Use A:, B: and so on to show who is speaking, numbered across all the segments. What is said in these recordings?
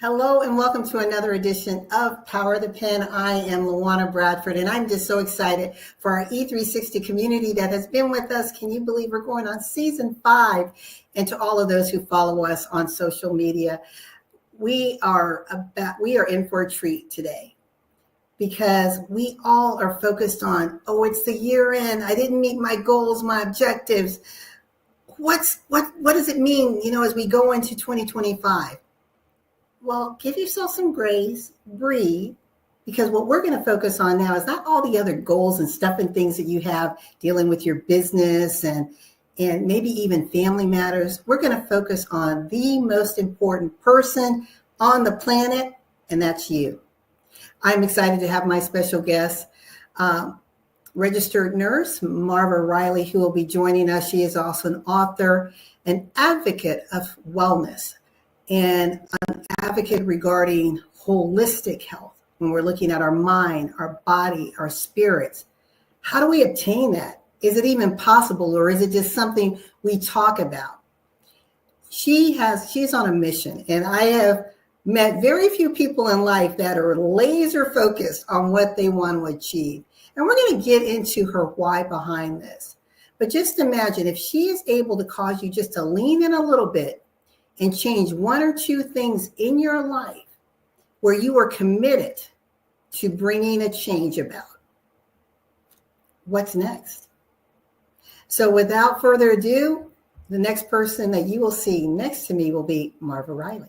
A: Hello and welcome to another edition of Power the Pen. I am LaWanna Bradford and I'm just so excited for our E360 community that has been with us. Can you believe we're going on season 5? And to all of those who follow us on social media, we are in for a treat today because we all are focused on, it's the year end. I didn't meet my goals, my objectives. What does it mean, as we go into 2025? Well, give yourself some grace, breathe, because what we're going to focus on now is not all the other goals and stuff and things that you have dealing with your business and maybe even family matters. We're going to focus on the most important person on the planet, and that's you. I'm excited to have my special guest, registered nurse, Marva Riley, who will be joining us. She is also an author, an advocate of wellness, and an advocate regarding holistic health when we're looking at our mind, our body, our spirits. How do we obtain that? Is it even possible, or is it just something we talk about? She's on a mission, and I have met very few people in life that are laser focused on what they want to achieve. And we're going to get into her why behind this. But just imagine if she is able to cause you just to lean in a little bit and change one or two things in your life where you are committed to bringing a change about. What's next? So without further ado, the next person that you will see next to me will be Marva Riley.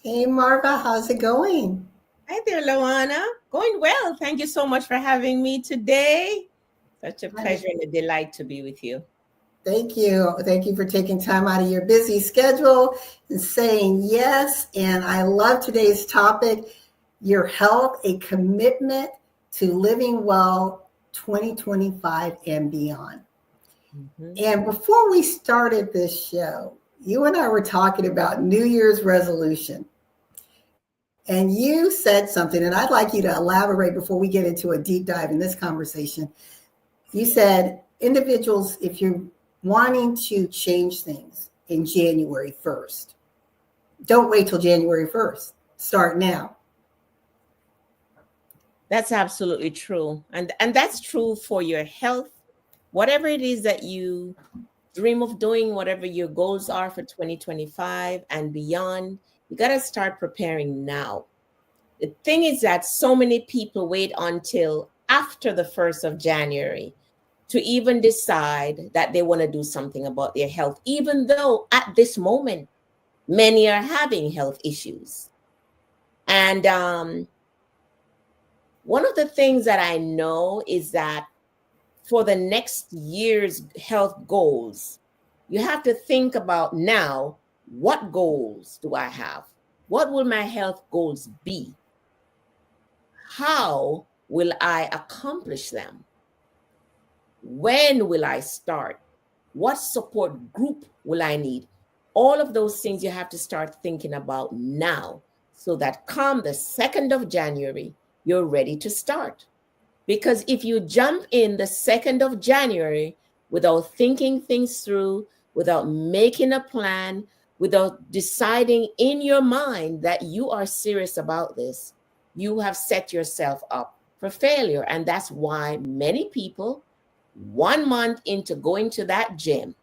A: Hey, Marva, how's it going?
B: Hi there, LaWanna. Going well. Thank you so much for having me today. Such a pleasure and a delight to be with you.
A: Thank you. Thank you for taking time out of your busy schedule and saying yes. And I love today's topic, your health, a commitment to living well 2025 and beyond. Mm-hmm. And before we started this show, you and I were talking about New Year's resolution. And you said something, and I'd like you to elaborate before we get into a deep dive in this conversation. You said, individuals, if you're wanting to change things in January 1st, don't wait till January 1st. Start now.
B: That's absolutely true. And that's true for your health. Whatever it is that you dream of doing, whatever your goals are for 2025 and beyond, you got to start preparing now. The thing is that so many people wait until after the 1st of January to even decide that they want to do something about their health, even though at this moment, many are having health issues. And one of the things that I know is that for the next year's health goals, you have to think about now, what goals do I have? What will my health goals be? How will I accomplish them? When will I start? What support group will I need? All of those things you have to start thinking about now so that come the 2nd of January, you're ready to start. Because if you jump in the 2nd of January without thinking things through, without making a plan, without deciding in your mind that you are serious about this, you have set yourself up for failure. And that's why many people, 1 month into going to that gym,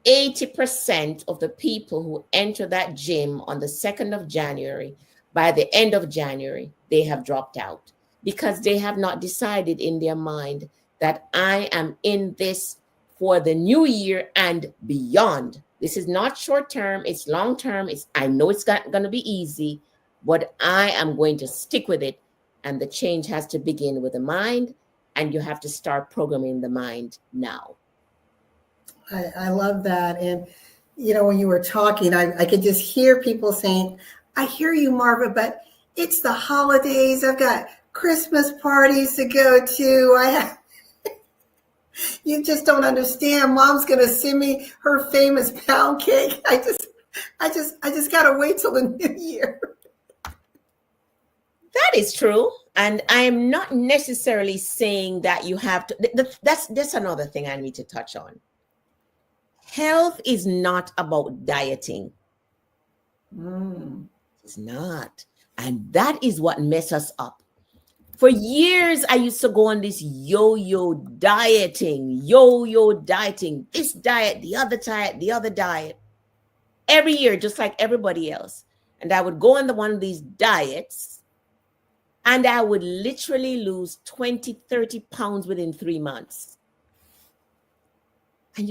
B: 80% of the people who enter that gym on the 2nd of January, by the end of January, they have dropped out because they have not decided in their mind that I am in this for the new year and beyond. This is not short term, it's long term. I know it's not going to be easy, but I am going to stick with it. And the change has to begin with the mind, and you have to start programming the mind now.
A: I love that. And, when you were talking, I could just hear people saying, I hear you, Marva, but it's the holidays. I've got Christmas parties to go to. You just don't understand. Mom's gonna send me her famous pound cake. I just gotta wait till the new year.
B: That is true. And I am not necessarily saying that you have to. That's another thing I need to touch on. Health is not about dieting. It's not. And that is what messes us up. For years, I used to go on this yo-yo dieting, this diet, the other diet, the other diet, every year, just like everybody else. And I would go on one of these diets, and I would literally lose 20, 30 pounds within 3 months. And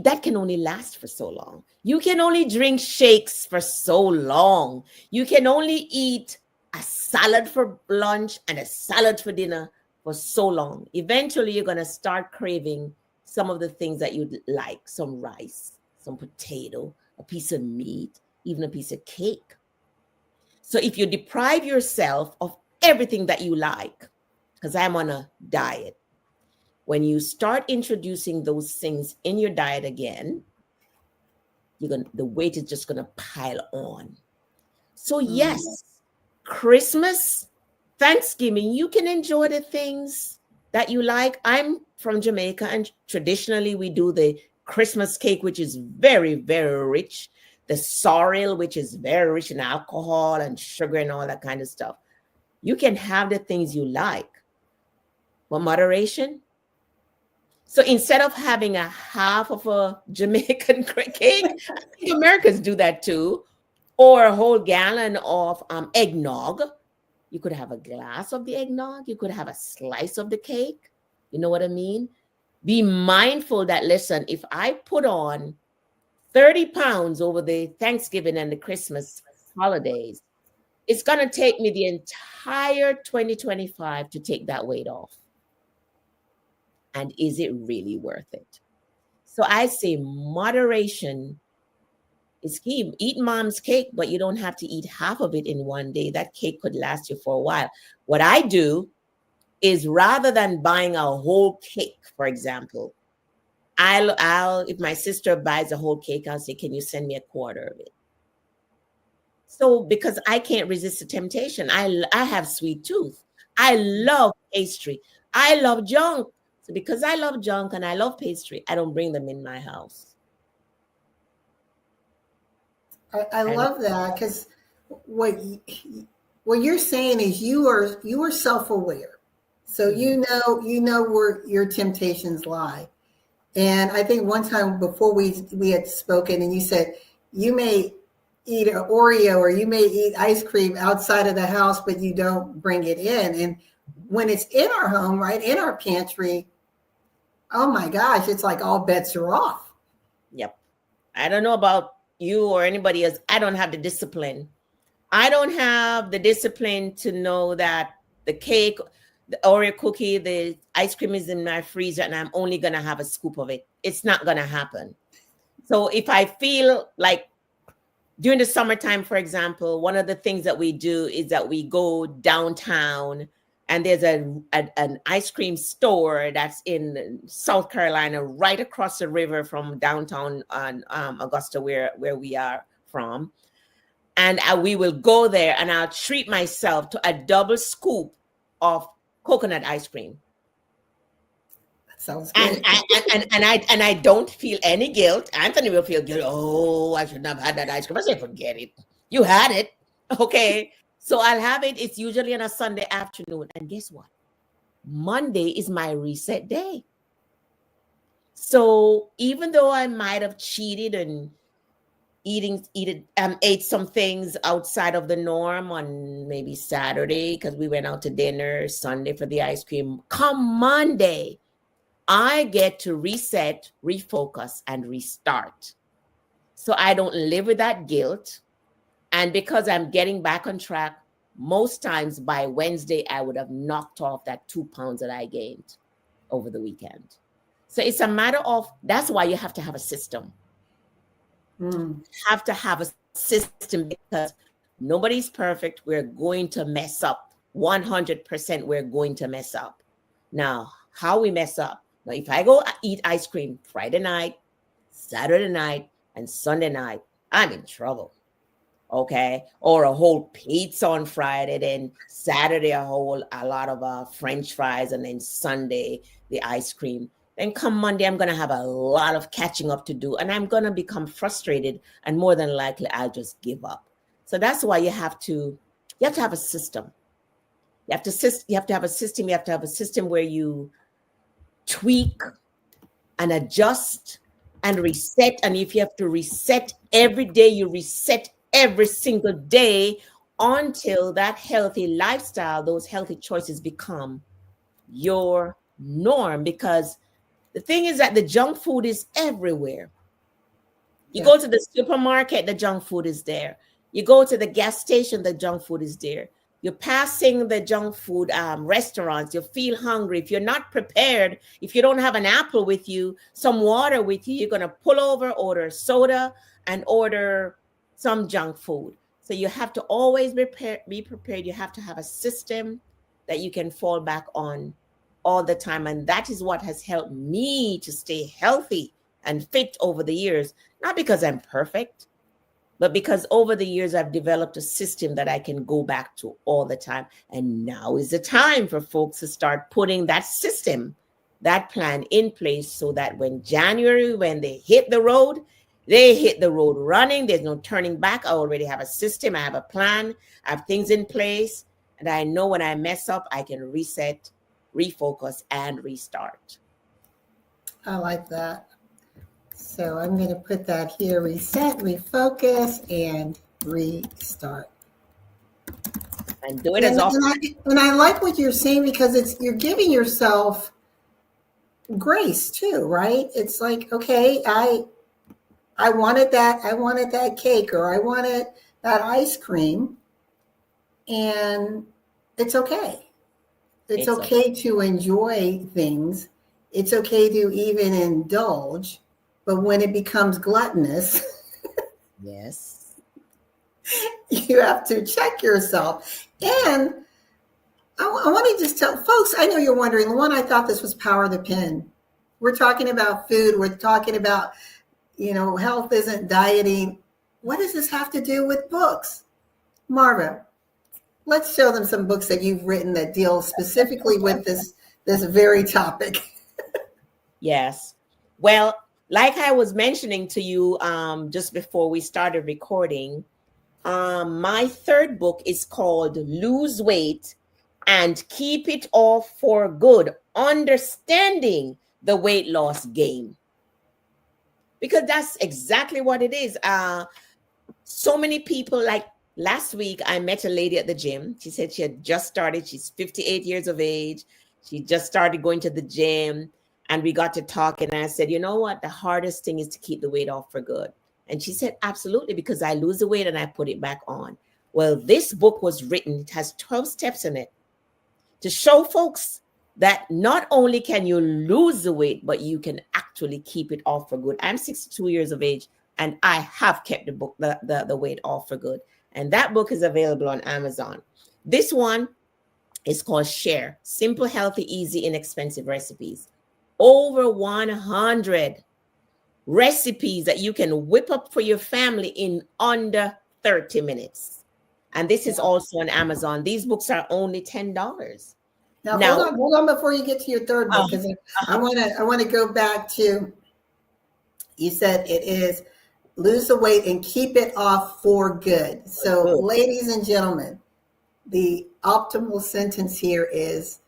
B: that can only last for so long. You can only drink shakes for so long. You can only eat a salad for lunch and a salad for dinner for so long. Eventually, you're going to start craving some of the things that you'd like, some rice, some potato, a piece of meat, even a piece of cake. So if you deprive yourself of everything that you like, because I'm on a diet, when you start introducing those things in your diet again, the weight is just going to pile on. So yes, Christmas, Thanksgiving, you can enjoy the things that you like. I'm from Jamaica, and traditionally we do the Christmas cake, which is very, very rich. The sorrel, which is very rich in alcohol and sugar and all that kind of stuff. You can have the things you like, but moderation. So instead of having a half of a Jamaican cake, I think Americans do that too, or a whole gallon of eggnog. You could have a glass of the eggnog. You could have a slice of the cake. You know what I mean? Be mindful that, listen, if I put on 30 pounds over the Thanksgiving and the Christmas holidays, it's going to take me the entire 2025 to take that weight off. And is it really worth it? So I say moderation is key. Eat mom's cake, but you don't have to eat half of it in one day. That cake could last you for a while. What I do is, rather than buying a whole cake, for example, I'll if my sister buys a whole cake, I'll say, can you send me a quarter of it? So because I can't resist the temptation. I have sweet tooth. I love pastry. I love junk. So because I love junk and I love pastry, I don't bring them in my house.
A: I love that, because what you're saying is you are self-aware. So you know where your temptations lie. And I think one time before we had spoken, and you said you may eat an Oreo or you may eat ice cream outside of the house, but you don't bring it in. And when it's in our home, right, in our pantry, oh my gosh, it's like all bets are off.
B: Yep. I don't know about you or anybody else. I don't have the discipline. I don't have the discipline to know that the cake, the Oreo cookie, the ice cream is in my freezer and I'm only going to have a scoop of it. It's not going to happen. So if I feel like during the summertime, for example, one of the things that we do is that we go downtown, and there's an ice cream store that's in South Carolina, right across the river from downtown on Augusta, where we are from. And we will go there, and I'll treat myself to a double scoop of coconut ice cream.
A: That sounds good.
B: And I don't feel any guilt. Anthony will feel guilt. Oh, I shouldn't have had that ice cream. I say, forget it. You had it. Okay. So I'll have it. It's usually on a Sunday afternoon. And guess what? Monday is my reset day. So even though I might have cheated and ate some things outside of the norm on maybe Saturday because we went out to dinner, Sunday for the ice cream, come Monday, I get to reset, refocus, and restart. So I don't live with that guilt. And because I'm getting back on track, most times by Wednesday, I would have knocked off that 2 pounds that I gained over the weekend. So it's a matter of, that's why you have to have a system. Have to have a system, because nobody's perfect. We're going to mess up. 100% we're going to mess up. Now, how we mess up, Now, if I go eat ice cream Friday night, Saturday night, and Sunday night, I'm in trouble. Okay. Or a whole pizza on Friday, then Saturday, a lot of French fries, and then Sunday, the ice cream. Then come Monday, I'm going to have a lot of catching up to do, and I'm going to become frustrated, and more than likely, I'll just give up. So that's why you have to have a system. You have to have a system. You have to have a system where you tweak and adjust and reset. And if you have to reset every day, you reset every single day until that healthy lifestyle, those healthy choices become your norm. Because the thing is that the junk food is everywhere. You go to the supermarket, the junk food is there. You go to the gas station, the junk food is there. You're passing the junk food restaurants. You feel hungry. If you're not prepared, if you don't have an apple with you, some water with you, you're going to pull over, order soda, and order some junk food. So you have to always be prepared. You have to have a system that you can fall back on all the time. And that is what has helped me to stay healthy and fit over the years. Not because I'm perfect, but because over the years, I've developed a system that I can go back to all the time. And now is the time for folks to start putting that system, that plan in place, so that when January, when they hit the road running. There's no turning back. I already have a system. I have a plan. I have things in place. And I know when I mess up, I can reset, refocus, and restart.
A: I like that. So I'm going to put that here: reset, refocus, and restart.
B: And do it as often.
A: And I like what you're saying, because you're giving yourself grace too, right? It's like, okay, I wanted that cake, or I wanted that ice cream, and it's okay. It's okay to enjoy things. It's okay to even indulge. But when it becomes gluttonous,
B: yes,
A: you have to check yourself. And I want to just tell folks, I know you're wondering, LaWanna, I thought this was Power the Pen. We're talking about food. We're talking about, health isn't dieting. What does this have to do with books? Marva, let's show them some books that you've written that deal specifically with this very topic.
B: Yes. Well, like I was mentioning to you just before we started recording, my third book is called Lose Weight and Keep It Off for Good, Understanding the Weight Loss Game. Because that's exactly what it is. So many people, like last week, I met a lady at the gym. She said she had just started. She's 58 years of age. She just started going to the gym. And we got to talk, and I said, you know what? The hardest thing is to keep the weight off for good. And she said, absolutely, because I lose the weight and I put it back on. Well, this book was written, it has 12 steps in it to show folks that not only can you lose the weight, but you can actually keep it off for good. I'm 62 years of age, and I have kept the weight off for good. And that book is available on Amazon. This one is called Share: Simple, Healthy, Easy, Inexpensive Recipes. Over 100 recipes that you can whip up for your family in under 30 minutes. And this is also on Amazon. These books are only $10.
A: Now hold on before you get to your third book, because I want to go back to, you said it is lose the weight and keep it off for good. So ladies and gentlemen, the optimal sentence here is,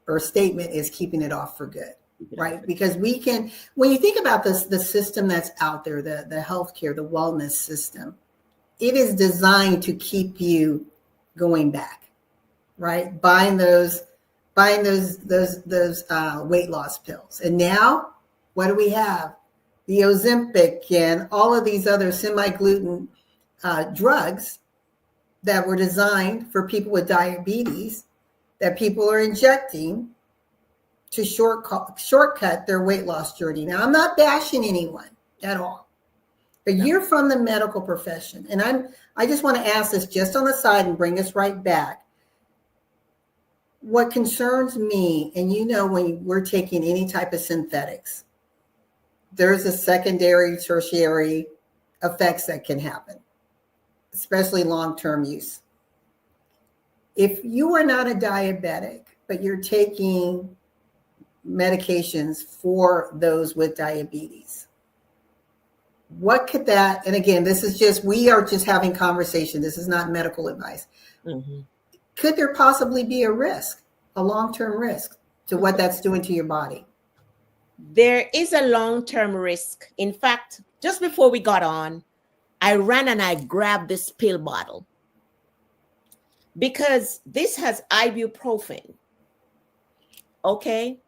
A: or statement is, keeping it off for good, right? Because we can, when you think about this, the system that's out there, the healthcare, the wellness system, it is designed to keep you going back, right? Buying those weight loss pills. And now what do we have? The Ozempic and all of these other semi-gluten drugs that were designed for people with diabetes, that people are injecting to shortcut their weight loss journey. Now, I'm not bashing anyone at all, but you're from the medical profession. And I just want to ask this just on the side and bring us right back. what concerns me, and when we're taking any type of synthetics, there's a secondary, tertiary effects that can happen, especially long-term use. If you are not a diabetic, but you're taking medications for those with diabetes, what could that, and again, we are just having conversation. This is not medical advice.
B: Mm-hmm.
A: Could there possibly be a risk, a long-term risk to what that's doing to your body?
B: There is a long-term risk. In fact, just before we got on, I ran and I grabbed this pill bottle because this has ibuprofen. Okay.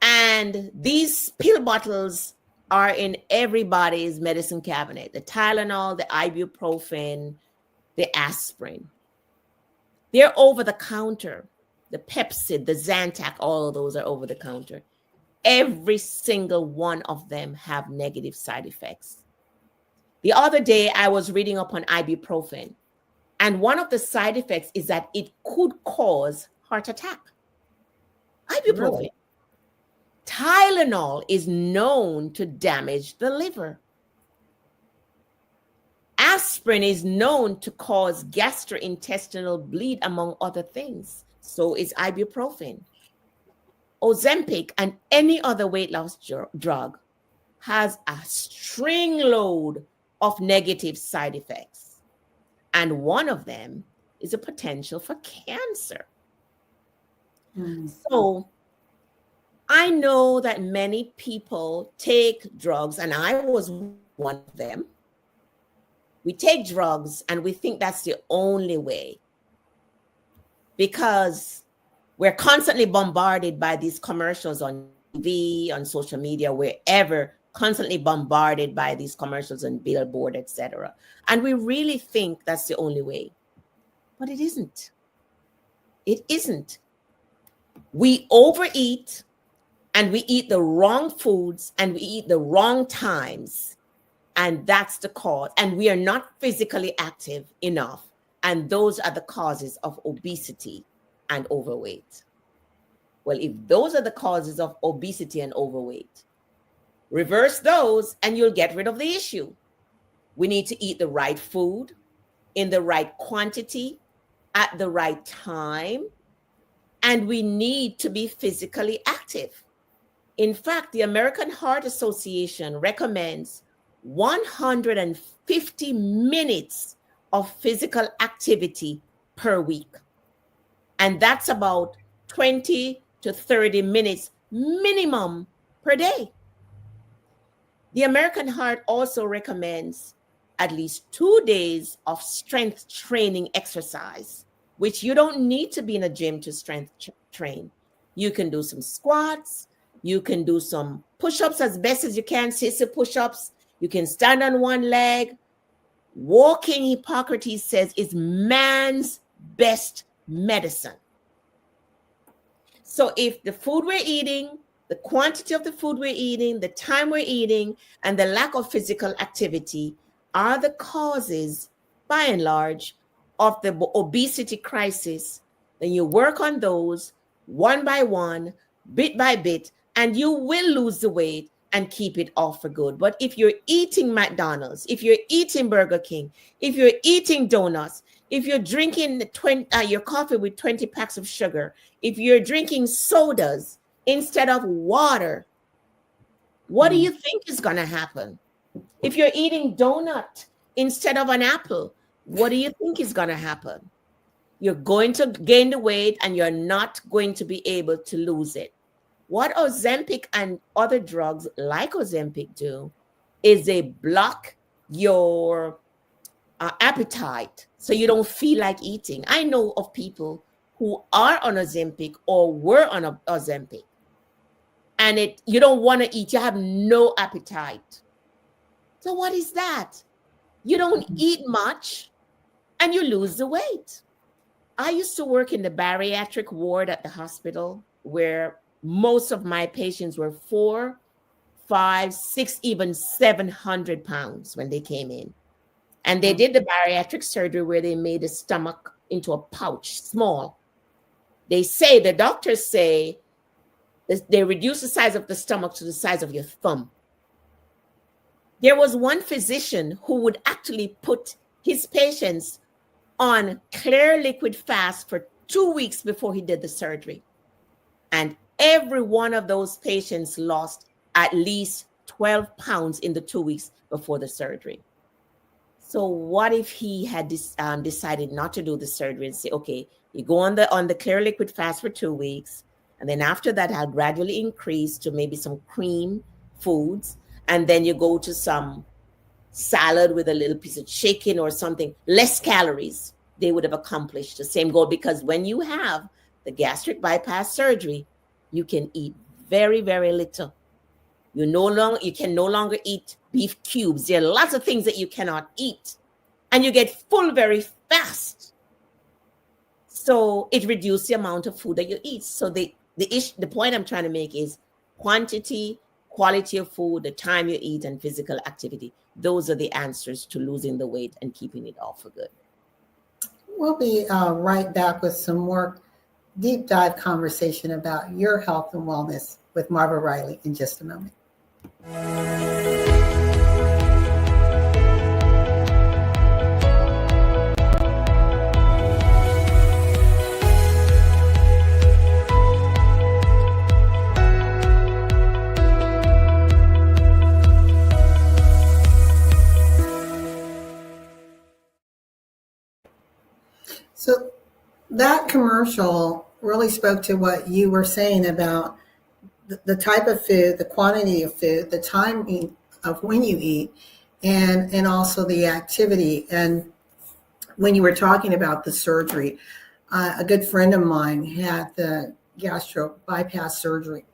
B: And these pill bottles are in everybody's medicine cabinet. The Tylenol, the ibuprofen, the aspirin. They're over the counter. The Pepcid, the Zantac, all of those are over the counter. Every single one of them have negative side effects. The other day, I was reading up on ibuprofen, and one of the side effects is that it could cause heart attack. Ibuprofen. Really? Tylenol is known to damage the liver. Aspirin is known to cause gastrointestinal bleed, among other things. So is ibuprofen. Ozempic and any other weight loss drug has a string load of negative side effects. And one of them is a potential for cancer. Mm-hmm. So I know that many people take drugs, and I was one of them. We take drugs and we think that's the only way because we're constantly bombarded by these commercials on TV, on social media, wherever, constantly bombarded by these commercials on billboard, etc. And we really think that's the only way. But it isn't. It isn't. We overeat, and we eat the wrong foods, and we eat the wrong times. And that's the cause. And we are not physically active enough. And those are the causes of obesity and overweight. Well, if those are the causes of obesity and overweight, reverse those and you'll get rid of the issue. We need to eat the right food in the right quantity at the right time. And we need to be physically active. In fact, the American Heart Association recommends 150 minutes of physical activity per week. And that's about 20 to 30 minutes minimum per day. The American Heart also recommends at least 2 days of strength training exercise, which you don't need to be in a gym to strength train. You can do some squats. You can do some push-ups as best as you can, sissy push-ups. You can stand on one leg. Walking, Hippocrates says, is man's best medicine. So if the food we're eating, the quantity of the food we're eating, the time we're eating, and the lack of physical activity are the causes, by and large, of the obesity crisis, then you work on those one by one, bit by bit, and you will lose the weight and keep it off for good. But if you're eating McDonald's, if you're eating Burger King, if you're eating donuts, if you're drinking your coffee with 20 packs of sugar, if you're drinking sodas instead of water, what do you think is going to happen? If you're eating donut instead of an apple, what do you think is going to happen? You're going to gain the weight and you're not going to be able to lose it. What Ozempic and other drugs like Ozempic do is they block your appetite so you don't feel like eating. I know of people who are on Ozempic or were on Ozempic, and you don't want to eat. You have no appetite. So what is that? You don't eat much and you lose the weight. I used to work in the bariatric ward at the hospital where most of my patients were 4, 5, 6, even 700 pounds when they came in. And they did the bariatric surgery where they made the stomach into a pouch, small. The doctors say they reduce the size of the stomach to the size of your thumb. There was one physician who would actually put his patients on clear liquid fast for 2 weeks before he did the surgery. And every one of those patients lost at least 12 pounds in the 2 weeks before the surgery. So what if he had decided not to do the surgery and say, okay, you go on the clear liquid fast for 2 weeks, and then after that I'll gradually increase to maybe some cream foods, and then you go to some salad with a little piece of chicken or something, less calories. They would have accomplished the same goal, because when you have the gastric bypass surgery, you can eat very, very little. You can no longer eat beef cubes. There are lots of things that you cannot eat, and you get full very fast. So it reduces the amount of food that you eat. So the point I'm trying to make is quantity, quality of food, the time you eat, and physical activity. Those are the answers to losing the weight and keeping it off for good.
A: We'll be right back with some more deep dive conversation about your health and wellness with Marva Riley in just a moment. So that commercial really spoke to what you were saying about the type of food, the quantity of food, the timing of when you eat, and also the activity. And when you were talking about the surgery, a good friend of mine had the gastro bypass surgery.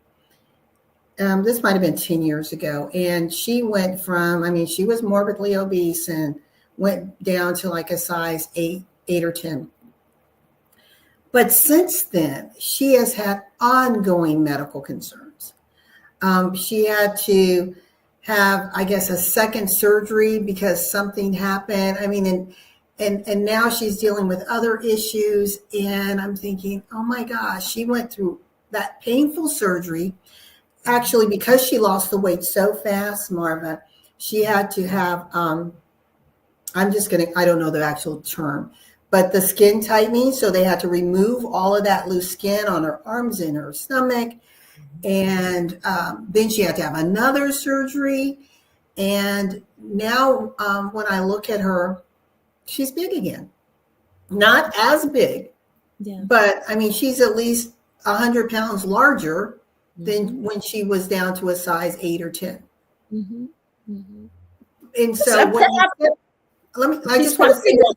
A: This might have been 10 years ago. And she went from, she was morbidly obese and went down to like a size 8 or 10. But since then, she has had ongoing medical concerns. She had to have, I guess, a second surgery because something happened. And now she's dealing with other issues. And I'm thinking, oh my gosh, she went through that painful surgery. Actually, because she lost the weight so fast, Marva, she had to have, I don't know the actual term, but the skin tightening. So they had to remove all of that loose skin on her arms and her stomach. And then she had to have another surgery. And now when I look at her, she's big again. Not as big, but she's at least 100 pounds larger than when she was down to a size 8 or 10.
B: Mm-hmm. Mm-hmm.
A: And so what you said, I just want to say that.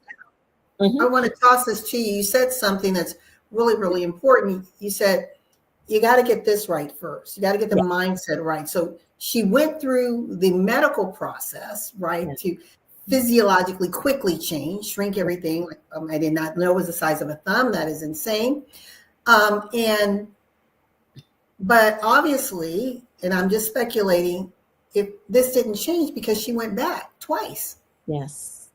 A: Mm-hmm. I want to toss this to you. You said something that's really, really important. You said, you got to get this right first. You got to get the mindset right. So she went through the medical process, right, to physiologically quickly change, shrink everything. I did not know it was the size of a thumb. That is insane. But obviously, and I'm just speculating, if this didn't change because she went back twice.
B: Yes.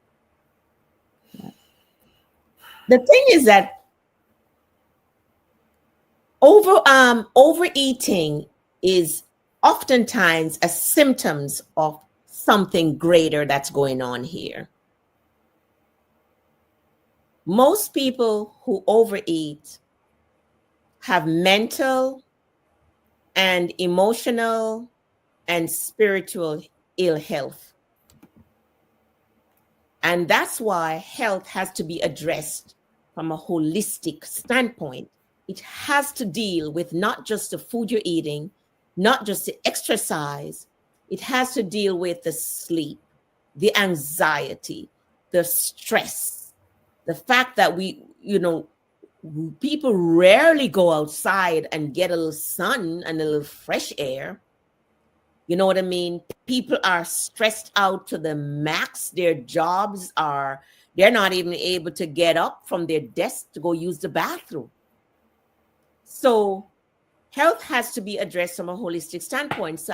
B: The thing is that overeating is oftentimes a symptoms of something greater that's going on here. Most people who overeat have mental and emotional and spiritual ill health. And that's why health has to be addressed from a holistic standpoint. It has to deal with not just the food you're eating, not just the exercise. It has to deal with the sleep, the anxiety, the stress, the fact that people rarely go outside and get a little sun and a little fresh air. You know what I mean? People are stressed out to the max. Their jobs they're not even able to get up from their desk to go use the bathroom. So health has to be addressed from a holistic standpoint. So,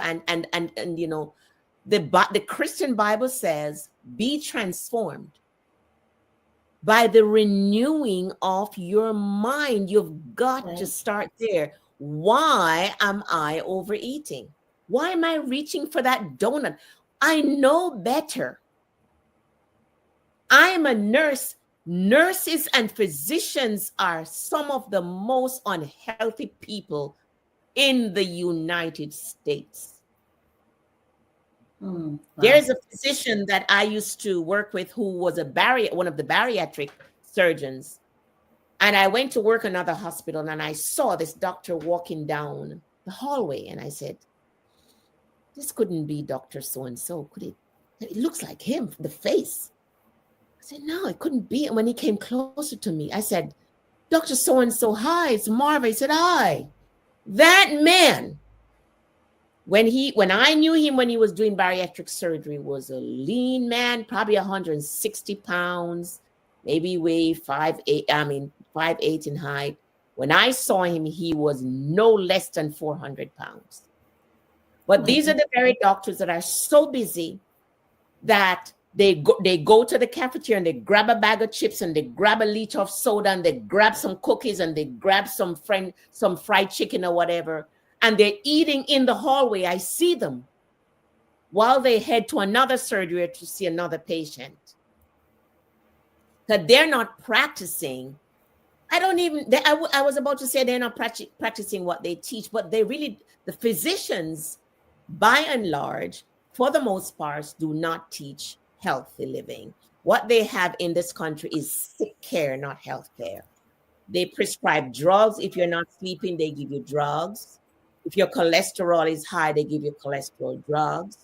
B: the Christian Bible says, be transformed by the renewing of your mind. You've got
A: Right.
B: to start there. Why am I overeating? Why am I reaching for that donut? I know better. I am a nurse. Nurses and physicians are some of the most unhealthy people in the United States.
A: Wow.
B: There's a physician that I used to work with who was one of the bariatric surgeons. And I went to work another hospital and I saw this doctor walking down the hallway. And I said, this couldn't be Dr. So-and-so, could it? It looks like him, the face. I said, no, it couldn't be. And when he came closer to me, I said, Dr. So-and-so, hi, it's Marva. He said, hi. That man, when I knew him when he was doing bariatric surgery, was a lean man, probably 160 pounds, maybe weighed 5'8" in height. When I saw him, he was no less than 400 pounds. But these are the very doctors that are so busy that they go to the cafeteria and they grab a bag of chips and they grab a liter of soda and they grab some cookies and they grab some fried chicken or whatever. And they're eating in the hallway. I see them while they head to another surgery to see another patient. That they're not practicing. I was about to say they're not practicing what they teach, but the physicians, by and large, for the most part, do not teach healthy living. What they have in this country is sick care, not health care. They prescribe drugs. If you're not sleeping, they give you drugs. If your cholesterol is high, they give you cholesterol drugs.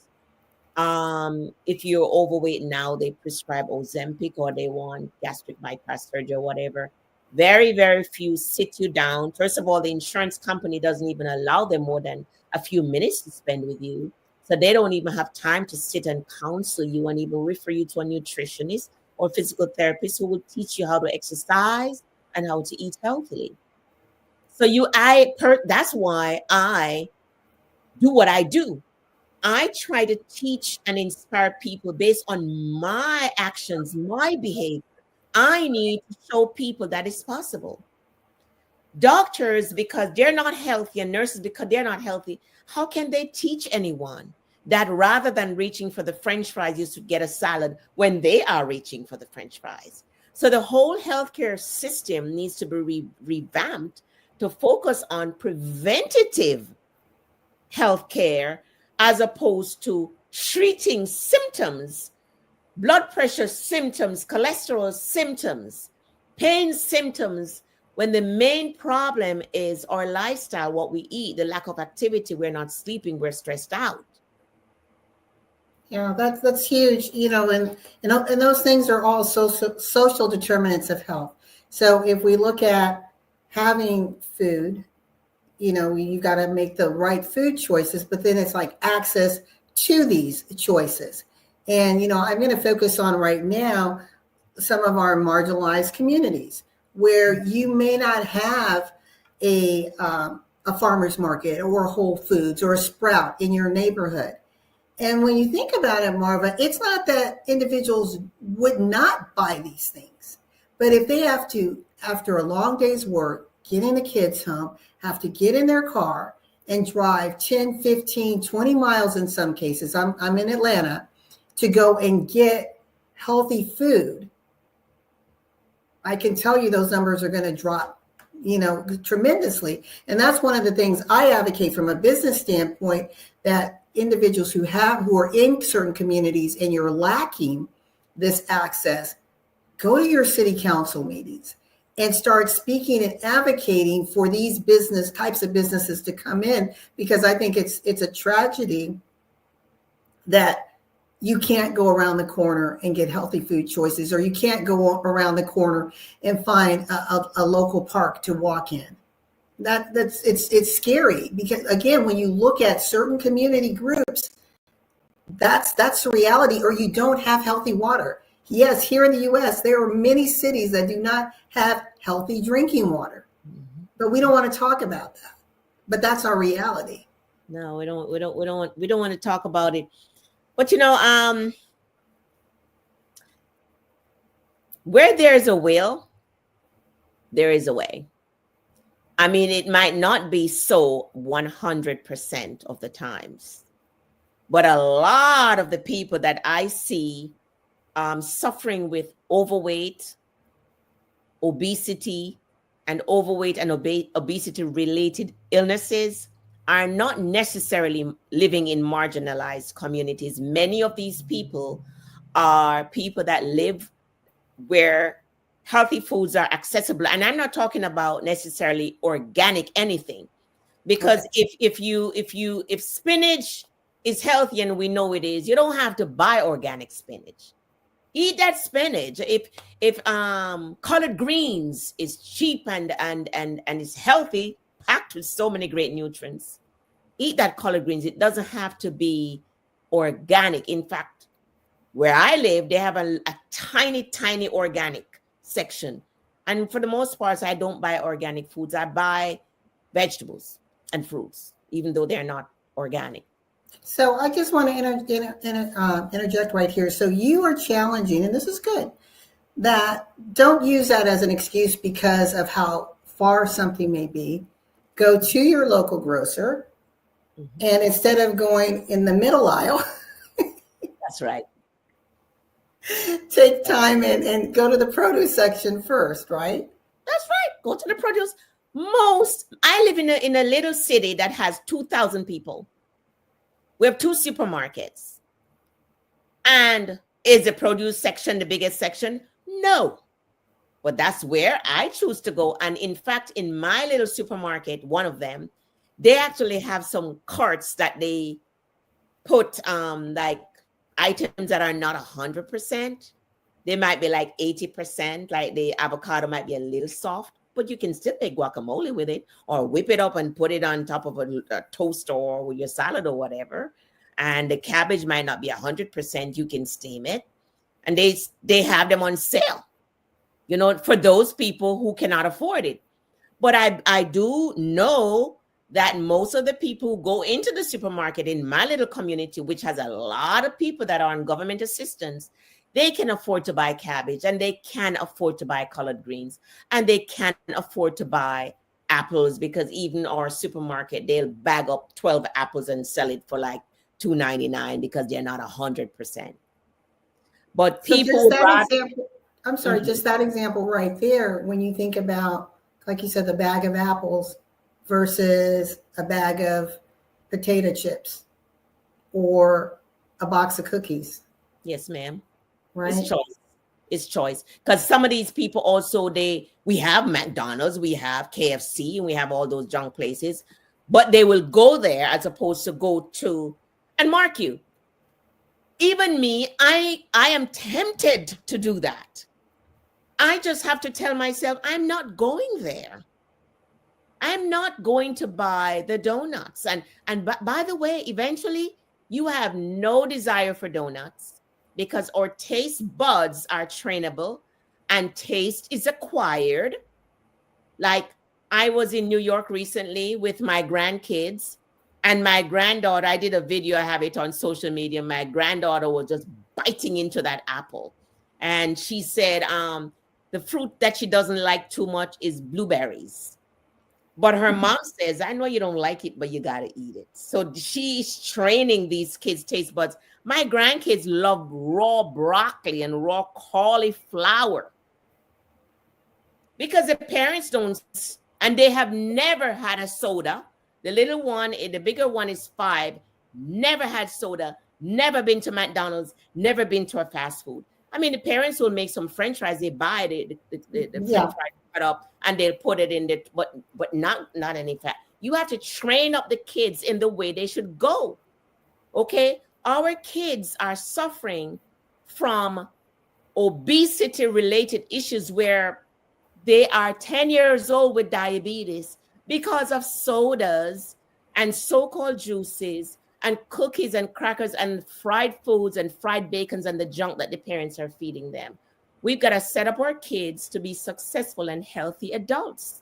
B: If you're overweight now, they prescribe Ozempic or they want gastric bypass surgery or whatever. Very, very few sit you down. First of all, the insurance company doesn't even allow them more than a few minutes to spend with you. So they don't even have time to sit and counsel you and even refer you to a nutritionist or physical therapist who will teach you how to exercise and how to eat healthily. So that's why I do what I do. I try to teach and inspire people based on my actions, my behavior. I need to show people that it's possible. Doctors, because they're not healthy, and nurses, because they're not healthy, how can they teach anyone that rather than reaching for the French fries, you should get a salad when they are reaching for the French fries? So the whole healthcare system needs to be revamped to focus on preventative healthcare as opposed to treating symptoms, blood pressure symptoms, cholesterol symptoms, pain symptoms, when the main problem is our lifestyle, what we eat, the lack of activity, we're not sleeping, we're stressed out.
A: Yeah, that's huge, and those things are all social determinants of health. So if we look at having food, you've got to make the right food choices, but then it's like access to these choices. And, I'm going to focus on right now some of our marginalized communities where you may not have a farmer's market or a Whole Foods or a Sprout in your neighborhood. And when you think about it, Marva, it's not that individuals would not buy these things, but if they have to, after a long day's work, getting the kids home, have to get in their car and drive 10, 15, 20 miles in some cases. I'm in Atlanta to go and get healthy food. I can tell you those numbers are going to drop, tremendously. And that's one of the things I advocate from a business standpoint, that individuals who are in certain communities and you're lacking this access, go to your city council meetings and start speaking and advocating for these types of businesses to come in, because I think it's a tragedy that you can't go around the corner and get healthy food choices, or you can't go around the corner and find a local park to walk in. It's scary, because again, when you look at certain community groups, that's the reality, or you don't have healthy water. Yes, here in the U.S., there are many cities that do not have healthy drinking water, but we don't want to talk about that. But that's our reality.
B: No, we don't want to talk about it. But Where there's a will, there is a way. I mean, it might not be so 100% of the times, but a lot of the people that I see suffering with overweight, obesity, and overweight and obesity related illnesses are not necessarily living in marginalized communities. Many of these people are people that live where healthy foods are accessible. And I'm not talking about necessarily organic anything, because
A: Okay.
B: if spinach is healthy, and we know it is, you don't have to buy organic spinach. Eat that spinach. If collard greens is cheap and is healthy, packed with so many great nutrients, eat that collard greens. It doesn't have to be organic. In fact, where I live, they have a tiny organic section. And for the most part, I don't buy organic foods. I buy vegetables and fruits, even though they're not organic.
A: So I just want to interject right here. So you are challenging, and this is good, that don't use that as an excuse because of how far something may be. Go to your local grocer, and instead of going in the middle aisle,
B: That's right.
A: take time and go to the produce section first, right?
B: That's right. Go to the produce. I live in a little city that has 2,000 people. We have 2 supermarkets. And is the produce section the biggest section? No. But that's where I choose to go. And in fact, in my little supermarket, one of them, they actually have some carts that they put like items that are not 100%. They might be like 80%, like the avocado might be a little soft, but you can still make guacamole with it, or whip it up and put it on top of a toaster or with your salad or whatever. And the cabbage might not be 100%. You can steam it. And they have them on sale, for those people who cannot afford it. But I do know that most of the people who go into the supermarket in my little community, which has a lot of people that are on government assistance, they can afford to buy cabbage, and they can afford to buy collard greens, and they can afford to buy apples, because even our supermarket, they'll bag up 12 apples and sell it for like $2.99 because they're not 100%. But
A: So
B: people
A: just
B: would
A: that
B: rather.
A: example, I'm sorry, just that example right there, when you think about, like you said, the bag of apples versus a bag of potato chips or a box of cookies,
B: Yes, ma'am. It's
A: right?
B: choice. It's choice. Because some of these people also, we have McDonald's, we have KFC, and we have all those junk places, but they will go there as opposed to go to, and mark you, even me, I am tempted to do that. I just have to tell myself, I'm not going there. I'm not going to buy the donuts. And by the way, eventually you have no desire for donuts, because our taste buds are trainable and taste is acquired. Like, I was in New York recently with my grandkids, and my granddaughter, I did a video, I have it on social media. My granddaughter was just biting into that apple. And she said the fruit that she doesn't like too much is blueberries. But her mom says, I know you don't like it, but you got to eat it. So she's training these kids' taste buds. My grandkids love raw broccoli and raw cauliflower because the parents don't, and they have never had a soda. The little one, the bigger one is 5, never had soda, never been to McDonald's, never been to a fast food. I mean, the parents will make some French fries. They buy the French
A: Yeah.
B: fries cut up, and they'll put it in the, but not any fat. You have to train up the kids in the way they should go. Okay, our kids are suffering from obesity related issues where they are 10 years old with diabetes because of sodas and so-called juices and cookies and crackers and fried foods and fried bacons and the junk that the parents are feeding them. We've got to set up our kids to be successful and healthy adults.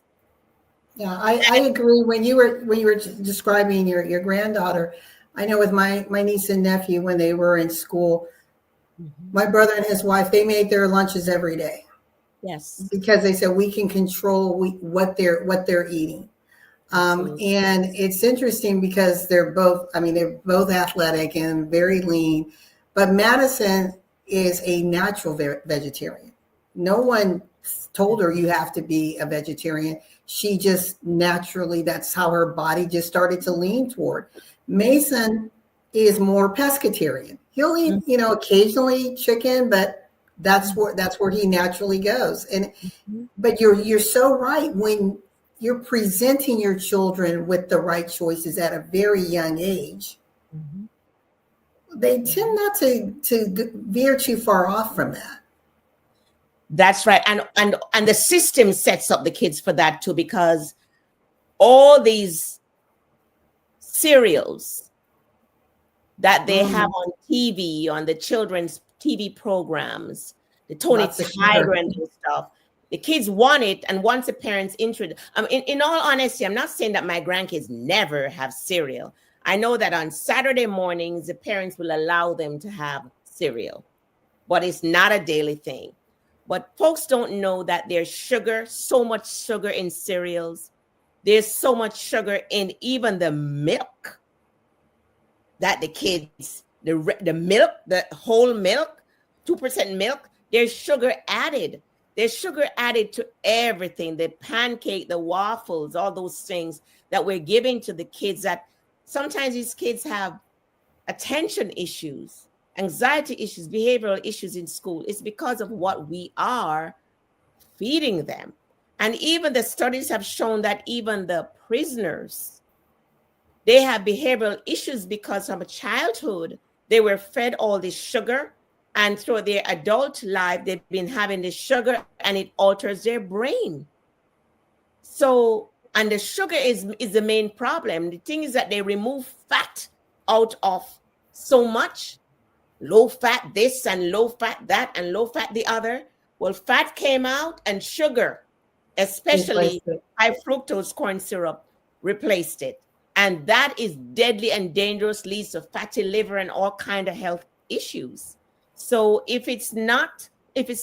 A: Yeah, I agree. When you were describing your granddaughter, I know with my niece and nephew, when they were in school, my brother and his wife, they made their lunches every day.
B: Yes.
A: because they said we can control what they're eating.
B: Absolutely.
A: And it's interesting because they're both, I mean, they're both athletic and very lean, but Madison is a natural vegetarian. No one told her you have to be a vegetarian. She just naturally, that's how her body just started to lean toward. Mason is more pescatarian. He'll eat,
B: Mhm.
A: occasionally chicken, but that's where he naturally goes. And
B: Mhm.
A: but you're so right. When you're presenting your children with the right choices at a very young age,
B: Mhm.
A: they tend not to veer too far off from that.
B: That's right. And the system sets up the kids for that too, because all these cereals that they have
A: Mm,
B: on TV, on the children's TV programs, the Tony
A: lots of
B: Tiger
A: sugar.
B: and those stuff. The kids want it, and once the parents introduce, in all honesty, I'm not saying that my grandkids never have cereal. I know that on Saturday mornings, the parents will allow them to have cereal, but it's not a daily thing. But folks don't know that there's sugar, so much sugar in cereals. There's so much sugar in even the milk that the kids, the milk, the whole milk, 2% milk, there's sugar added. There's sugar added to everything, the pancake, the waffles, all those things that we're giving to the kids, that sometimes these kids have attention issues, anxiety issues, behavioral issues in school. It's because of what we are feeding them. And even the studies have shown that even the prisoners, they have behavioral issues because from childhood, they were fed all this sugar. And through their adult life, they've been having this sugar and it alters their brain. So, and the sugar is the main problem. The thing is that they remove fat out of so much, low fat this and low fat that and low fat the other. Well, fat came out and sugar, especially
A: Replace it.
B: high fructose corn syrup, replaced it. And that is deadly and dangerous, leads to fatty liver and all kind of health issues. So if it's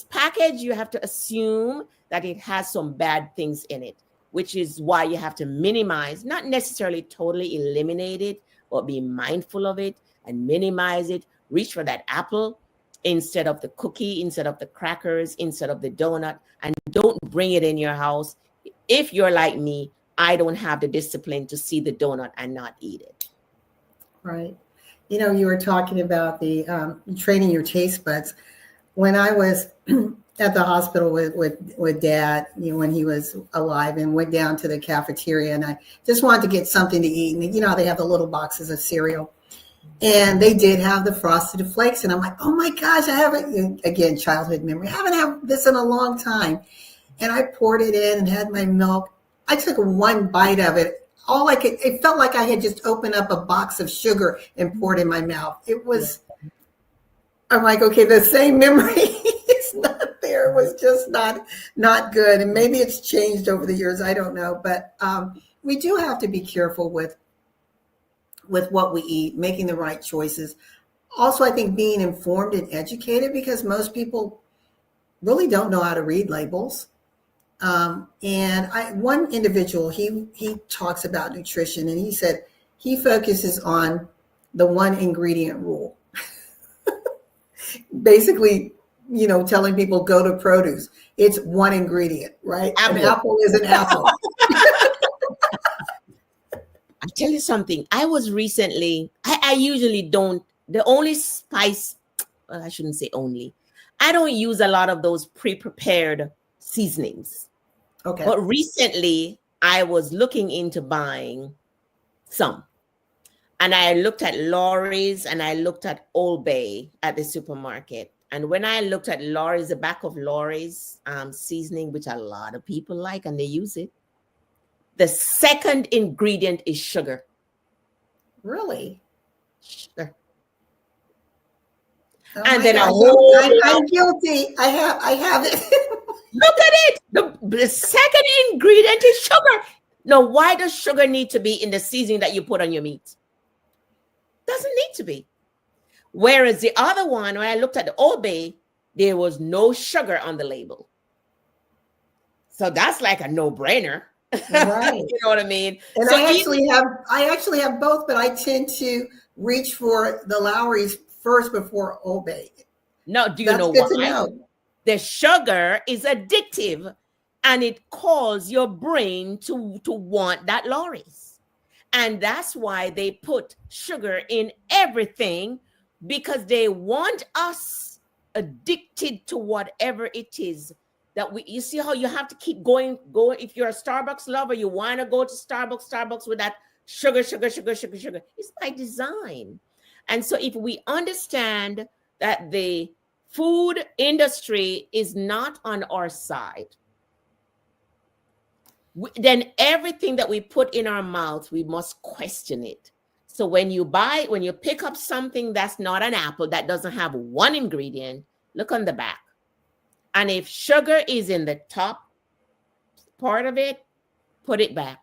B: packaged, you have to assume that it has some bad things in it, which is why you have to minimize, not necessarily totally eliminate it, but be mindful of it and minimize it. Reach for that apple instead of the cookie, instead of the crackers, instead of the donut, and don't bring it in your house. If you're like me, I don't have the discipline to see the donut and not eat it.
A: Right. You were talking about the training your taste buds. When I was at the hospital with Dad, when he was alive, and went down to the cafeteria, and I just wanted to get something to eat. And how they have the little boxes of cereal, and they did have the Frosted Flakes, and I'm like, oh my gosh, I haven't, again, childhood memory, I haven't had this in a long time. And I poured it in and had my milk. I took one bite of it. It felt like I had just opened up a box of sugar and poured in my mouth. I'm like, okay, the same memory is not there. It was just not good. And maybe it's changed over the years. I don't know. But we do have to be careful with what we eat, making the right choices. Also, I think being informed and educated, because most people really don't know how to read labels. One individual, he talks about nutrition, and he said he focuses on the one ingredient rule. Basically, telling people go to produce. It's one ingredient, right? An
B: Apple.
A: apple is an apple.
B: I tell you something. I was recently, I usually don't, the only spice, well, I shouldn't say only, I don't use a lot of those pre-prepared seasonings.
A: Okay.
B: But recently, I was looking into buying some. And I looked at Lawry's and I looked at Old Bay at the supermarket. And when I looked at Lawry's, the back of Lawry's seasoning, which a lot of people like and they use it, the second ingredient is sugar.
A: Really?
B: Sugar.
A: Oh
B: And
A: my
B: then a
A: gosh,
B: whole
A: I'm guilty. I have it.
B: look at it. The second ingredient is sugar. Now, why does sugar need to be in the seasoning that you put on your meat? Doesn't need to be. Whereas the other one, when I looked at the Old Bay, there was no sugar on the label. So that's like a no-brainer.
A: Right.
B: You know what I mean?
A: And
B: So
A: I actually have both, but I tend to reach for the Lowry's first before Old Bay.
B: no, do you
A: That's
B: know
A: good to
B: why?
A: know.
B: The sugar is addictive and it calls your brain to want that Lorry's. And that's why they put sugar in everything, because they want us addicted to whatever it is that we, you see how you have to keep going. If you're a Starbucks lover, you want to go to Starbucks with that sugar. It's by design. And so if we understand that the food industry is not on our side, then everything that we put in our mouths, we must question it. So when you pick up something that's not an apple, that doesn't have one ingredient, look on the back. And if sugar is in the top part of it, put it back.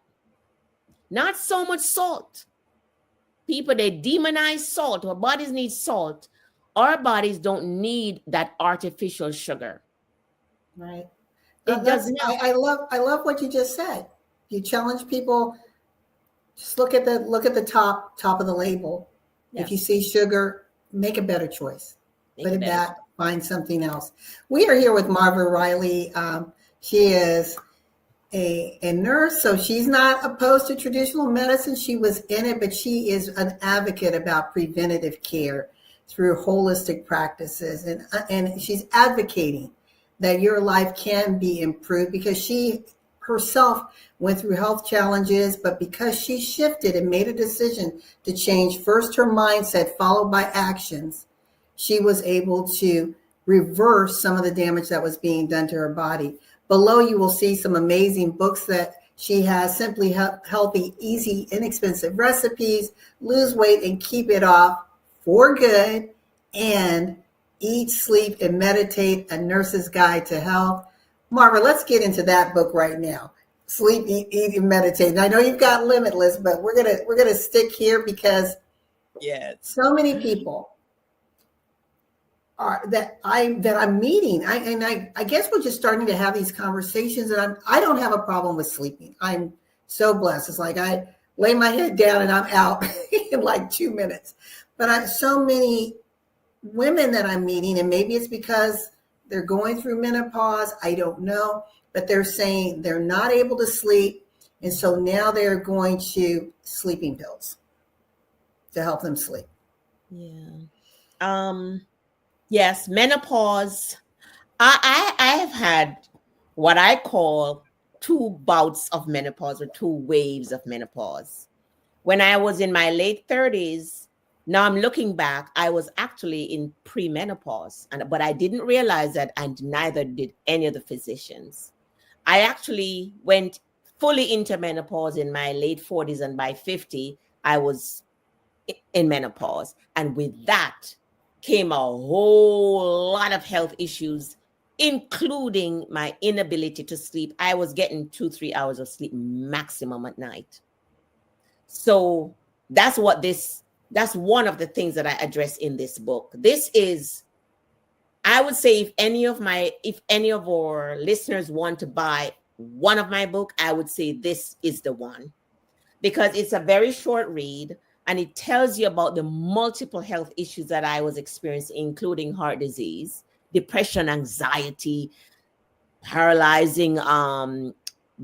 B: Not so much salt. People, they demonize salt. Our bodies need salt. Our bodies don't need that artificial sugar.
A: Right.
B: It does not.
A: I love what you just said. You challenge people. Just look at the top of the label.
B: Yes.
A: If you see sugar, make a better choice. Put it back. Find something else. We are here with Marva Riley. She is a nurse, so she's not opposed to traditional medicine. She was in it, but she is an advocate about preventative care through holistic practices, and she's advocating that your life can be improved, because she herself went through health challenges, but because she shifted and made a decision to change first her mindset followed by actions, she was able to reverse some of the damage that was being done to her body. Below, you will see some amazing books that she has: Simply Healthy, Easy, Inexpensive Recipes, Lose Weight and Keep It Off for Good, and Eat, Sleep, and Meditate, A Nurse's Guide to Health. Marva, let's get into that book right now. Sleep, eat, and meditate. And I know you've got Limitless, but we're gonna stick here, because so many people that I'm meeting. I guess we're just starting to have these conversations, and I don't have a problem with sleeping. I'm so blessed. It's like I lay my head down and I'm out in like 2 minutes. But so many women that I'm meeting, and maybe it's because they're going through menopause, I don't know, but they're saying they're not able to sleep, and so now they're going to sleeping pills to help them sleep.
B: Yeah. Yes, menopause. I have had what I call 2 bouts of menopause, or 2 waves of menopause. When I was in my late 30s, now I'm looking back, I was actually in premenopause, but I didn't realize that, and neither did any of the physicians. I actually went fully into menopause in my late 40s, and by 50, I was in menopause. And with that came a whole lot of health issues, including my inability to sleep. I was getting 2-3 hours of sleep maximum at night. So that's one of the things that I address in this book. This is, I would say, if any of our listeners want to buy one of my book, I would say this is the one, because it's a very short read, and it tells you about the multiple health issues that I was experiencing, including heart disease, depression, anxiety, paralyzing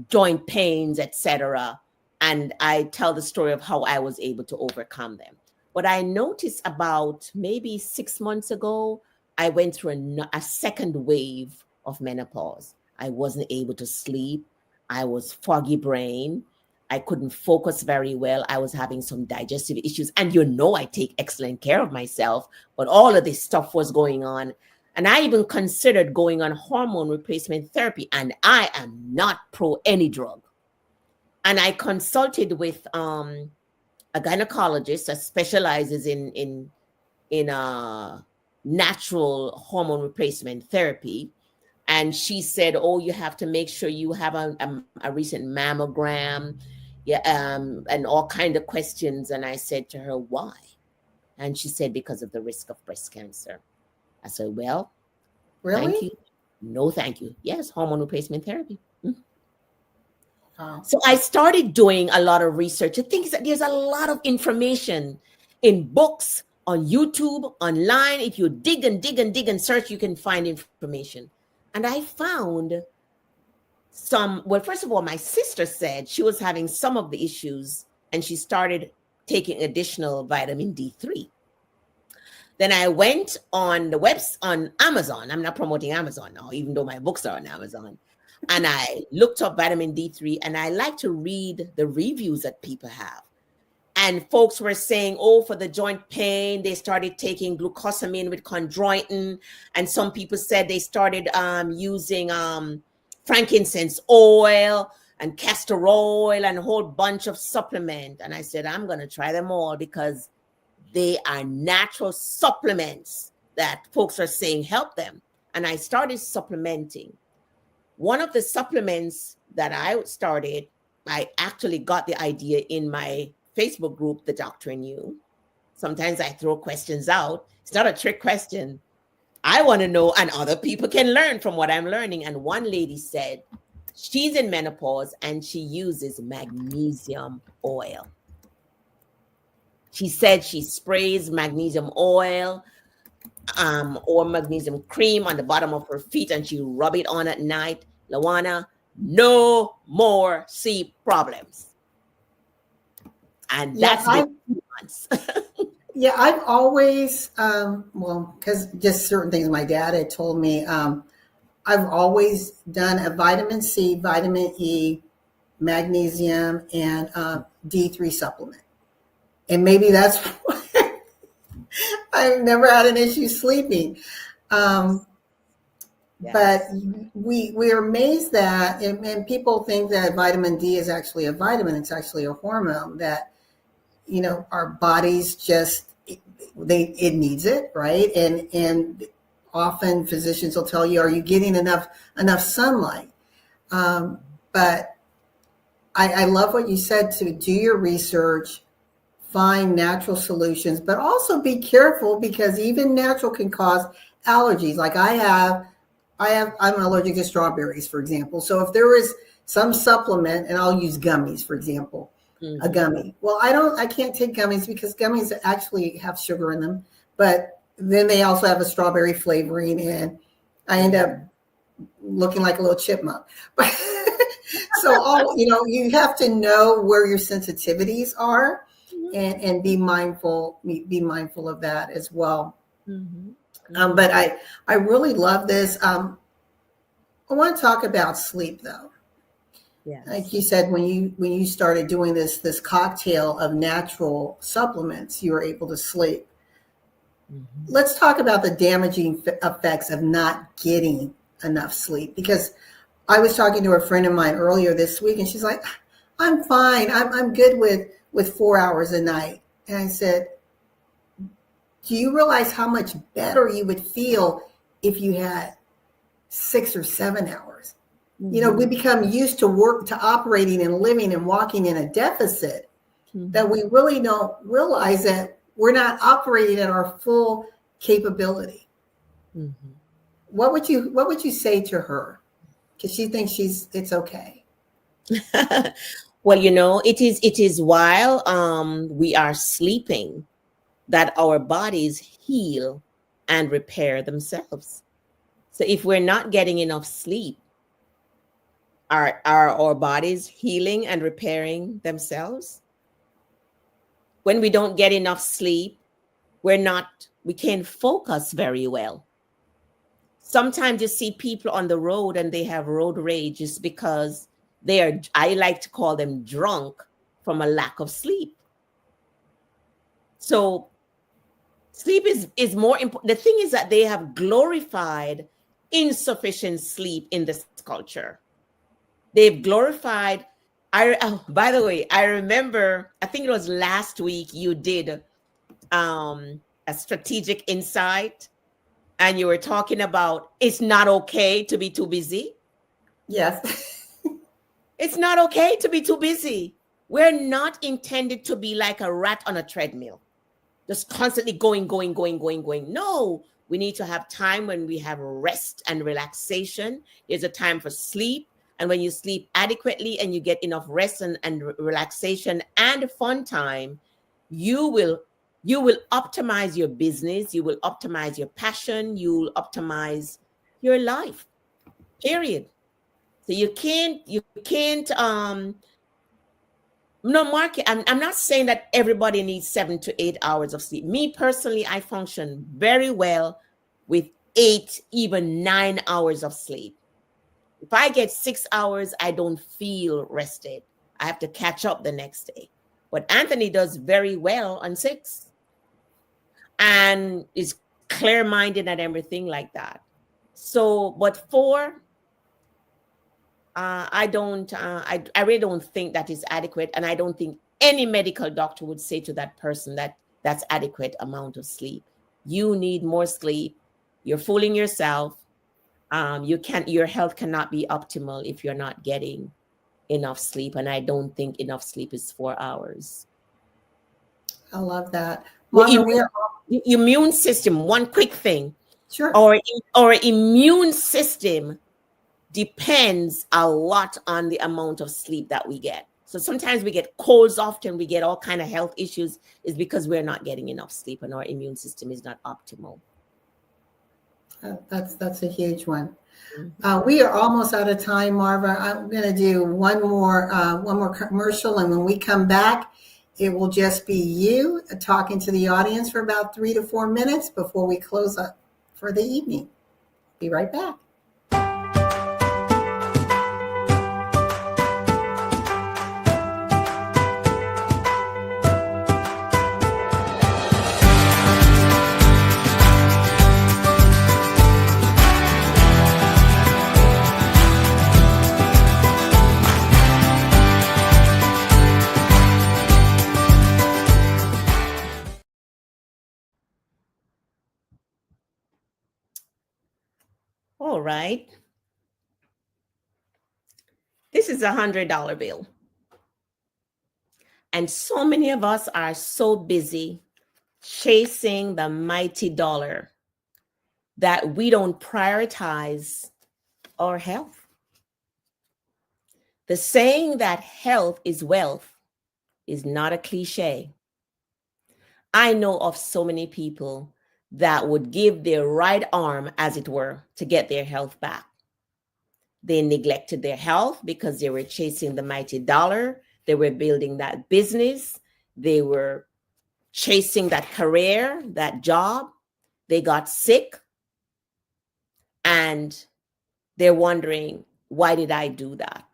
B: joint pains, etc. And I tell the story of how I was able to overcome them. But I noticed about maybe 6 months ago, I went through a second wave of menopause. I wasn't able to sleep. I was foggy brain. I couldn't focus very well. I was having some digestive issues. And I take excellent care of myself, but all of this stuff was going on. And I even considered going on hormone replacement therapy, and I am not pro any drug. And I consulted with a gynecologist that specializes in natural hormone replacement therapy. And she said, "Oh, you have to make sure you have a recent mammogram, and all kind of questions." And I said to her, "Why?" And she said, "Because of the risk of breast cancer." I said, "Well,
A: Really?
B: thank you." No, thank you. Yes, hormone replacement therapy.
A: Wow.
B: So I started doing a lot of research. The thing is that there's a lot of information in books, on YouTube, online. If you dig and dig and dig and search, you can find information. And I found well, first of all, my sister said she was having some of the issues and she started taking additional vitamin D3. Then I went on on Amazon. I'm not promoting Amazon now, even though my books are on Amazon. And I looked up vitamin D3, and I like to read the reviews that people have. And folks were saying, oh, for the joint pain, they started taking glucosamine with chondroitin. And some people said they started using frankincense oil and castor oil and a whole bunch of supplement. And I said, I'm going to try them all because they are natural supplements that folks are saying help them. And I started supplementing. One of the supplements that I started, I actually got the idea in my Facebook group, The Doctor and You. Sometimes I throw questions out. It's not a trick question. I want to know, and other people can learn from what I'm learning. And one lady said she's in menopause and she uses magnesium oil. She said she sprays magnesium oil or magnesium cream on the bottom of her feet and she rub it on at night. LaWanna, no more sleep problems. And that's been 2 months.
A: Yeah, I've always, well, because just certain things my dad had told me, I've always done a vitamin C, vitamin E, magnesium, and D3 supplement. And maybe that's why I've never had an issue sleeping.
B: Yes.
A: But we're amazed that, and people think that vitamin D is actually a vitamin. It's actually a hormone that, you know, our bodies just, it needs it, right? And often physicians will tell you, are you getting enough sunlight? But I love what you said, to do your research, find natural solutions, but also be careful because even natural can cause allergies. Like I'm allergic to strawberries, for example. So if there is some supplement, and I'll use gummies, for example, a gummy. Well, I can't take gummies because gummies actually have sugar in them, but then they also have a strawberry flavoring, and I end up looking like a little chipmunk. So you have to know where your sensitivities are, and be mindful of that as well. But I really love this. I want to talk about sleep, though.
B: Yes.
A: Like you said, when you started doing this cocktail of natural supplements, you were able to sleep. Let's talk about the damaging effects of not getting enough sleep, because I was talking to a friend of mine earlier this week, and she's like, I'm fine. I'm good with 4 hours a night. And I said, do you realize how much better you would feel if you had 6 or 7 hours? You know, we become used to operating and living and walking in a deficit, that we really don't realize that we're not operating at our full capability. What would you say to her? Because she thinks it's okay.
B: Well, it is while we are sleeping that our bodies heal and repair themselves. So if we're not getting enough sleep, are our bodies healing and repairing themselves? When we don't get enough sleep, we can't focus very well. Sometimes you see people on the road and they have road rage just because I like to call them drunk from a lack of sleep. So sleep is more important. The thing is that they have glorified insufficient sleep in this culture. They've glorified. By the way, I remember, I think it was last week you did a strategic insight, and you were talking about it's not okay to be too busy.
A: Yes.
B: It's not okay to be too busy. We're not intended to be like a rat on a treadmill. just constantly going. No, we need to have time when we have rest and relaxation. There's a time for sleep. And when you sleep adequately and you get enough rest and relaxation and fun time, you will optimize your business, you will optimize your passion, you will optimize your life. Period. So you can't no market. I'm not saying that everybody needs 7 to 8 hours of sleep. Me personally, I function very well with 8, even 9 hours of sleep. If I get 6 hours, I don't feel rested. I have to catch up the next day. But Anthony does very well on 6 and is clear-minded and everything like that. So, but 4, I really don't think that is adequate. And I don't think any medical doctor would say to that person that that's adequate amount of sleep. You need more sleep. You're fooling yourself. Your health cannot be optimal if you're not getting enough sleep. And I don't think enough sleep is 4 hours.
A: I love that.
B: Marva, immune system, one quick thing.
A: Sure.
B: Our immune system depends a lot on the amount of sleep that we get. So sometimes we get colds often, we get all kind of health issues is because we're not getting enough sleep and our immune system is not optimal.
A: That's a huge one. We are almost out of time, Marva. I'm going to do one more commercial, and when we come back, it will just be you talking to the audience for about 3 to 4 minutes before we close up for the evening. Be right back.
B: All right. This is $100 bill. And so many of us are so busy chasing the mighty dollar that we don't prioritize our health. The saying that health is wealth is not a cliche. I know of so many people that would give their right arm, as it were, to get their health back. They neglected their health because they were chasing the mighty dollar. They were building that business. They were chasing that career, that job. They got sick. And they're wondering, why did I do that?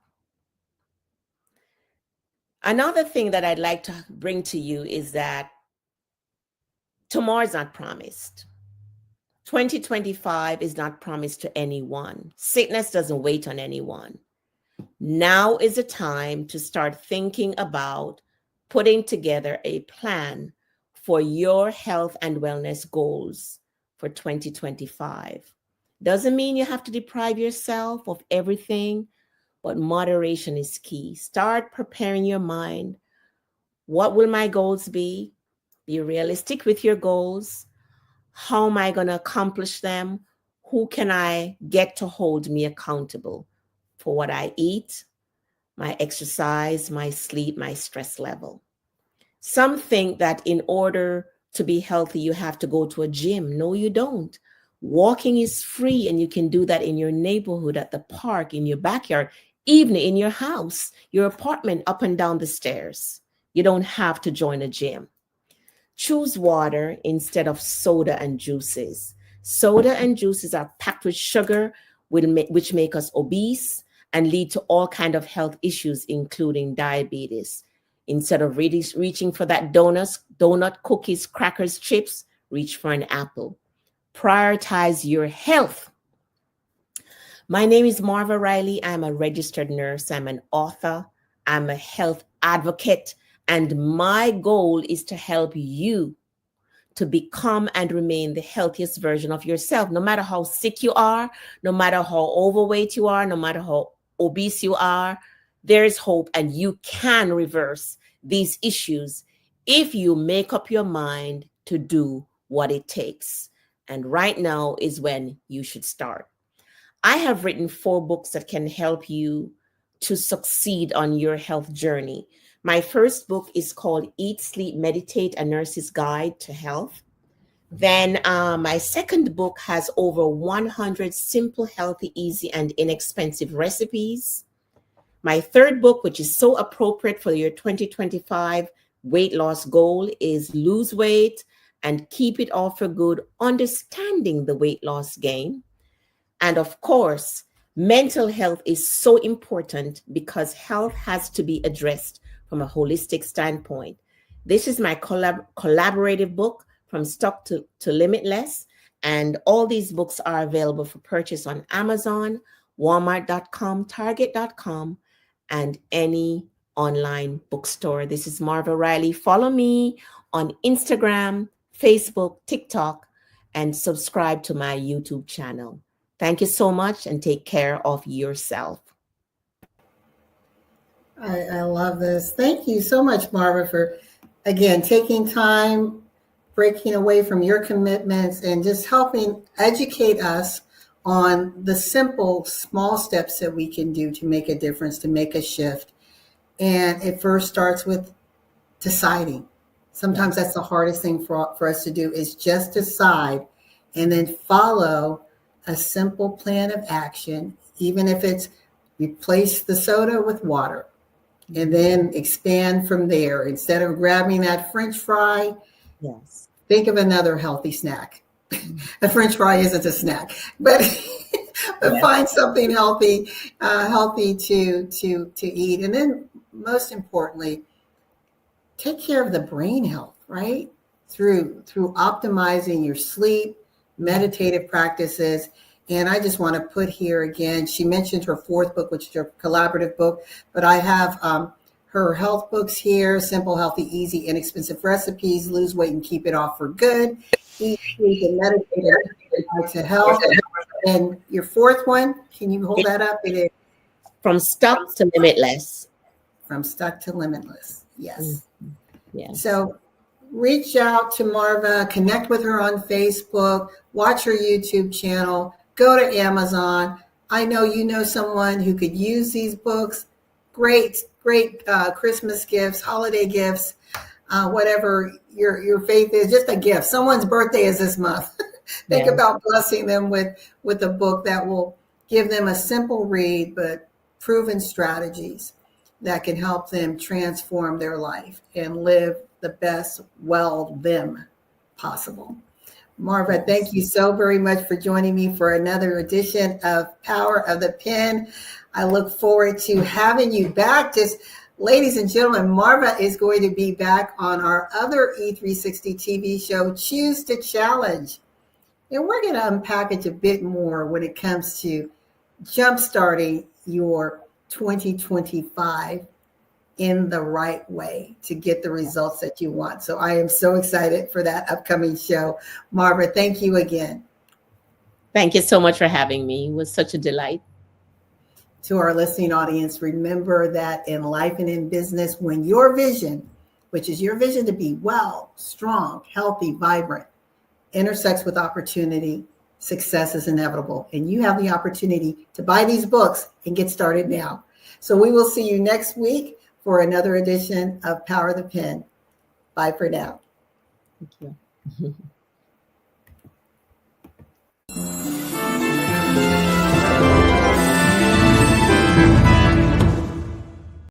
B: Another thing that I'd like to bring to you is that tomorrow is not promised. 2025 is not promised to anyone. Sickness doesn't wait on anyone. Now is the time to start thinking about putting together a plan for your health and wellness goals for 2025. Doesn't mean you have to deprive yourself of everything, but moderation is key. Start preparing your mind. What will my goals be? Be realistic with your goals. How am I going to accomplish them? Who can I get to hold me accountable for what I eat, my exercise, my sleep, my stress level? Some think that in order to be healthy, you have to go to a gym. No, you don't. Walking is free, and you can do that in your neighborhood, at the park, in your backyard, even in your house, your apartment, up and down the stairs. You don't have to join a gym. Choose water instead of soda and juices. Soda and juices are packed with sugar, which make us obese and lead to all kinds of health issues, including diabetes. Instead of reaching for that donut, cookies, crackers, chips, reach for an apple. Prioritize your health. My name is Marva Riley. I'm a registered nurse. I'm an author. I'm a health advocate. And my goal is to help you to become and remain the healthiest version of yourself. No matter how sick you are, no matter how overweight you are, no matter how obese you are, there's hope, and you can reverse these issues if you make up your mind to do what it takes. And right now is when you should start. I have written 4 books that can help you to succeed on your health journey. My first book is called Eat, Sleep, Meditate, A Nurse's Guide to Health. Then my second book has over 100 simple, healthy, easy, and inexpensive recipes. My third book, which is so appropriate for your 2025 weight loss goal, is Lose Weight and Keep It All for Good, Understanding the Weight Loss Game. And of course, mental health is so important because health has to be addressed from a holistic standpoint. This is my collaborative book, From Stuck to Limitless. And all these books are available for purchase on Amazon, Walmart.com, Target.com, and any online bookstore. This is Marva Riley. Follow me on Instagram, Facebook, TikTok, and subscribe to my YouTube channel. Thank you so much and take care of yourself.
A: I love this. Thank you so much, Marva, for, again, taking time, breaking away from your commitments, and just helping educate us on the simple, small steps that we can do to make a difference, to make a shift. And it first starts with deciding. Sometimes that's the hardest thing for us to do, is just decide and then follow a simple plan of action, even if it's replace the soda with water, and then expand from there. Instead of grabbing that French fry,
B: yes,
A: think of another healthy snack. A French fry isn't a snack, but find something healthy to eat. And then most importantly, take care of the brain health, right? Through optimizing your sleep, meditative practices. And I just want to put here again, she mentioned her 4th book, which is her collaborative book, but I have her health books here: Simple, Healthy, Easy, Inexpensive Recipes, Lose Weight and Keep It Off for Good, Eat, Sleep, and Meditate to Health. And your 4th one, can you hold that up? It is
B: From Stuck to Limitless.
A: From Stuck to Limitless. Yes.
B: Yes.
A: So reach out to Marva, connect with her on Facebook, watch her YouTube channel, go to Amazon. I know you know someone who could use these books. Great Christmas gifts, holiday gifts, whatever your faith is, just a gift. Someone's birthday is this month. Think about blessing them with a book that will give them a simple read, but proven strategies that can help them transform their life and live the best them possible. Marva, thank you so very much for joining me for another edition of Power of the Pen. I look forward to having you back. Just, ladies and gentlemen, Marva is going to be back on our other E360 TV show, Choose to Challenge. And we're going to unpackage a bit more when it comes to jumpstarting your 2025 in the right way to get the results that you want. So I am so excited for that upcoming show. Marva, thank you again.
B: Thank you so much for having me. It was such a delight.
A: To our listening audience, remember that in life and in business, when your vision, which is your vision to be well, strong, healthy, vibrant, intersects with opportunity, success is inevitable. And you have the opportunity to buy these books and get started now. So we will see you next week for another edition of Power of the Pen. Bye for now.
B: Thank you.